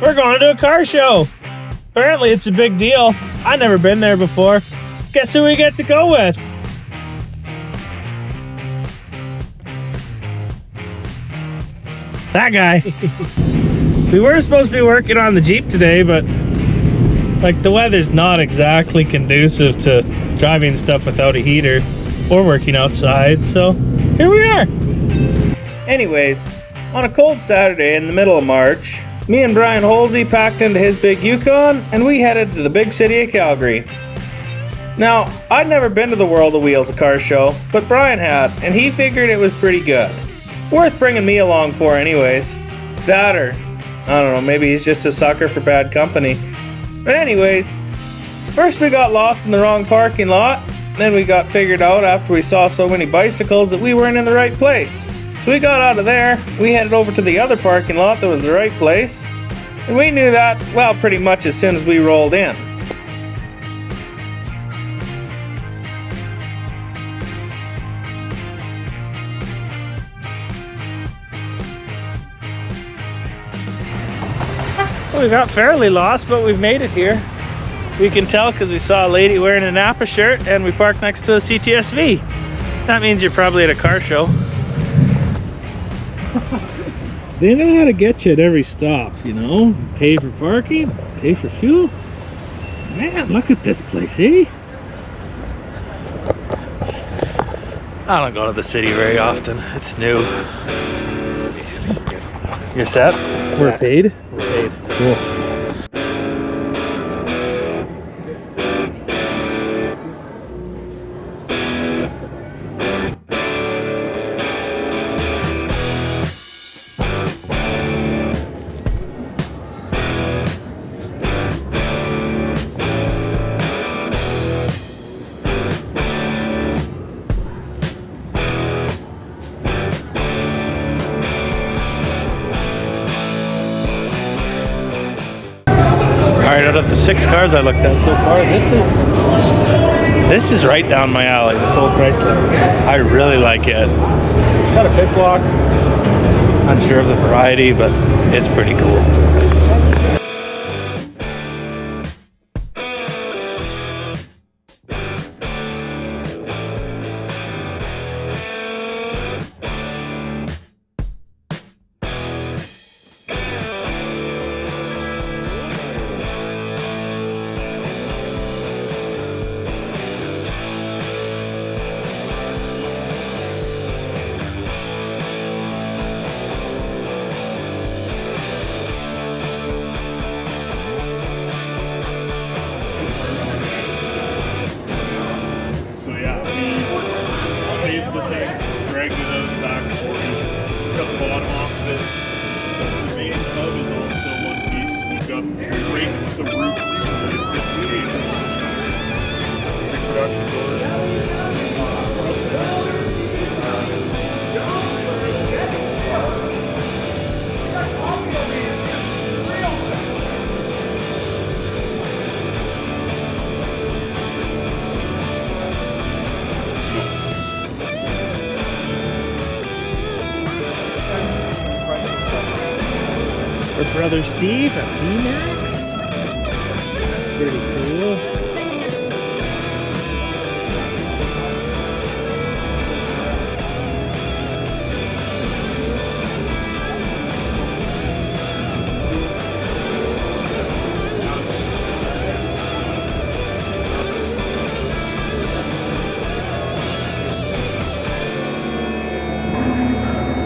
We're going to a car show. Apparently it's a big deal. I've never been there before. Guess who we get to go with? That guy. We were supposed to be working on the Jeep today, but like the weather's not exactly conducive to driving stuff without a heater or working outside, so here we are. Anyways, on a cold Saturday in the middle of March, me and Brian Holsey packed into his big Yukon and we headed to the big city of Calgary. Now, I'd never been to the World of Wheels car show, but Brian had, and he figured it was pretty good. Worth bringing me along for anyways. That or, I don't know, maybe he's just a sucker for bad company. But anyways, first we got lost in the wrong parking lot, then we got figured out after we saw so many bicycles that we weren't in the right place. So we got out of there, we headed over to the other parking lot that was the right place, and we knew that, well, pretty much as soon as we rolled in. We got fairly lost, but we've made it here. We can tell because we saw a lady wearing a Napa shirt and we parked next to a CTSV. That means you're probably at a car show. They know how to get you at every stop, you know? Pay for parking, pay for fuel. Man, look at this place, eh? I don't go to the city very often. It's new. You're set? We're paid? We're paid. Cool. Alright, out of the 6 cars I looked at so far, this is right down my alley, this old Chrysler. I really like it. Got a pit block. Unsure of the variety, but it's pretty cool. For brother Steve, a VMAX. That's pretty cool.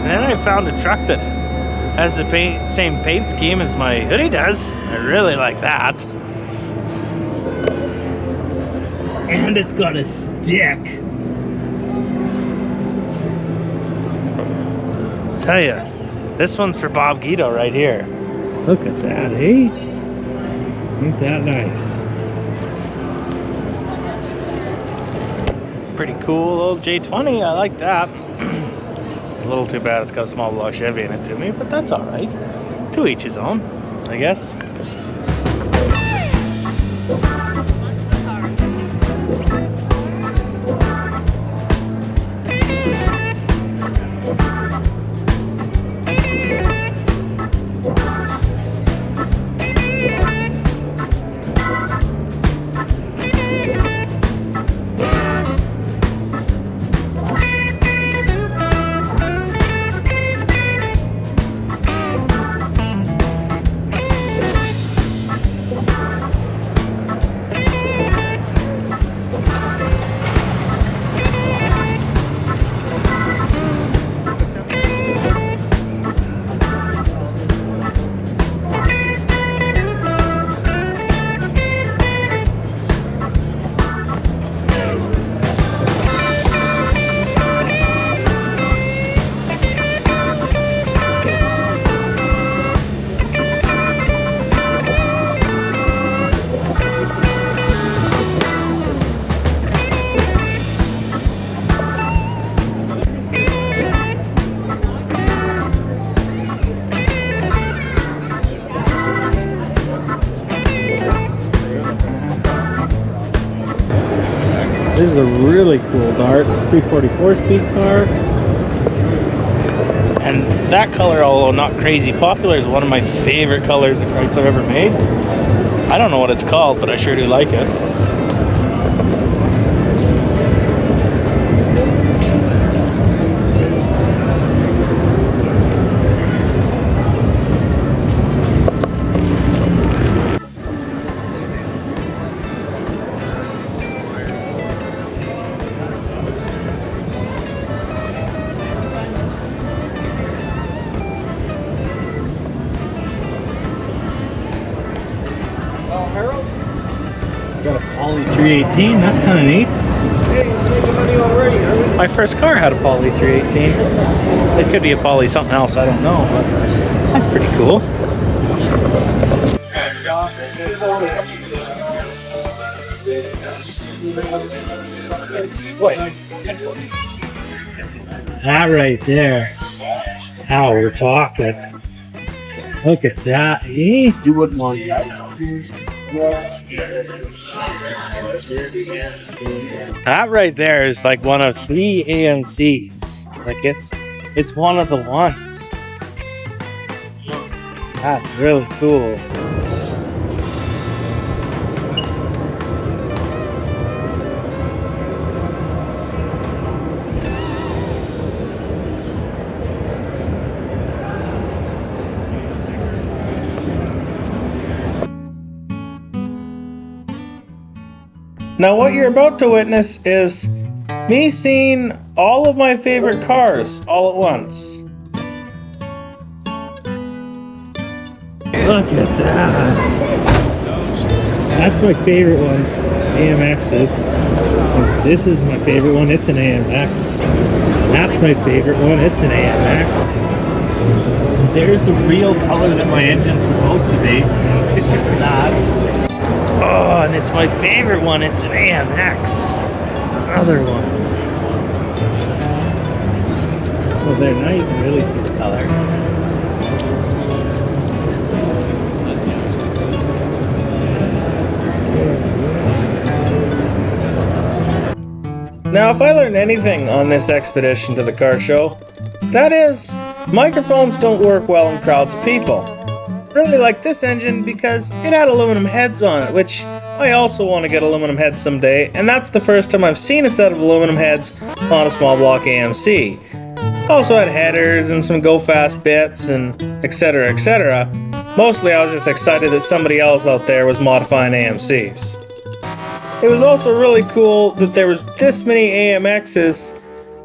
And then I found a truck that has the same paint scheme as my hoodie does. I really like that. And it's got a stick. Tell ya, this one's for Bob Guido right here. Look at that, eh? Ain't that nice? Pretty cool old J20, I like that. It's a little too bad it's got a small block Chevy in it to me, but that's alright. To each his own, I guess. This is a really cool Dart, 344 speed car. And that color, although not crazy popular, is one of my favorite colors of Chrysler ever made. I don't know what it's called, but I sure do like it. Got a Poly 318, that's kind of neat. Hey, you're making money already, are we? My first car had a Poly 318. It could be a Poly something else, I don't know, but that's pretty cool. That right there. Now we're talking. Look at that, eh? You wouldn't want that. That right there is like one of 3 AMCs. Like it's one of the ones. That's really cool. Now what you're about to witness is me seeing all of my favorite cars all at once. Look at that. That's my favorite ones, AMXs. And this is my favorite one, it's an AMX. That's my favorite one, it's an AMX. There's the real color that my engine's supposed to be. It's not. Oh, and it's my favorite one. It's an AMX. Another one. Well, there, now you can really see the color. Now, if I learned anything on this expedition to the car show, that is, microphones don't work well in crowds of people. Really like this engine because it had aluminum heads on it, which I also want to get aluminum heads someday, and that's the first time I've seen a set of aluminum heads on a small block AMC. Also had headers and some go fast bits and etc, etc. Mostly I was just excited that somebody else out there was modifying AMCs. It was also really cool that there was this many AMXs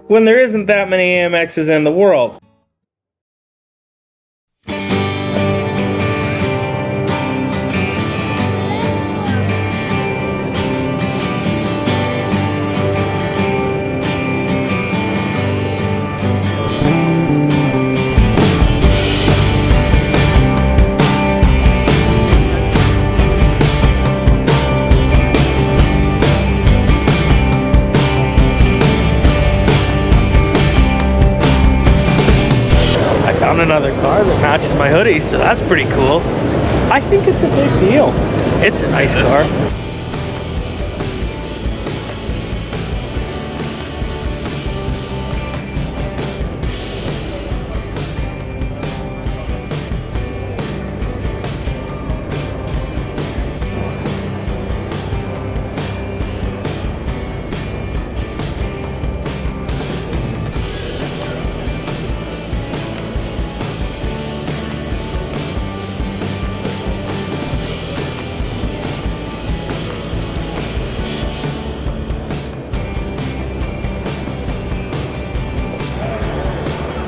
when there isn't that many AMXs in the world. Another car that matches my hoodie, so that's pretty cool. I think it's a big deal. It's a nice car.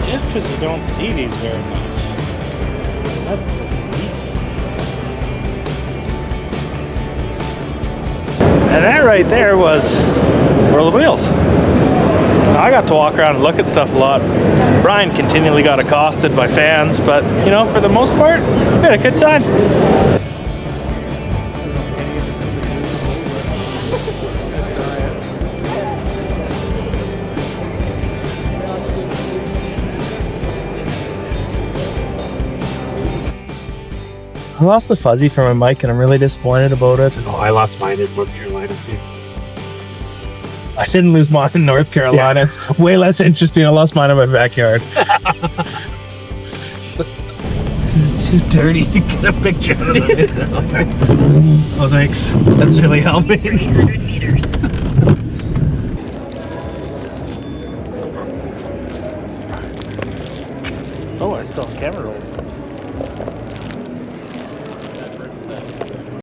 Just because you don't see these very much. That's pretty neat. And that right there was World of Wheels. I got to walk around and look at stuff a lot. Brian continually got accosted by fans, but you know, for the most part, we had a good time. I lost the fuzzy for my mic and I'm really disappointed about it. Oh, I lost mine in North Carolina too. I didn't lose mine in North Carolina. It's way less interesting. I lost mine in my backyard. It's too dirty to get a picture of the window. Oh, thanks. That's really helping. 300 meters. Oh, I still have camera roll.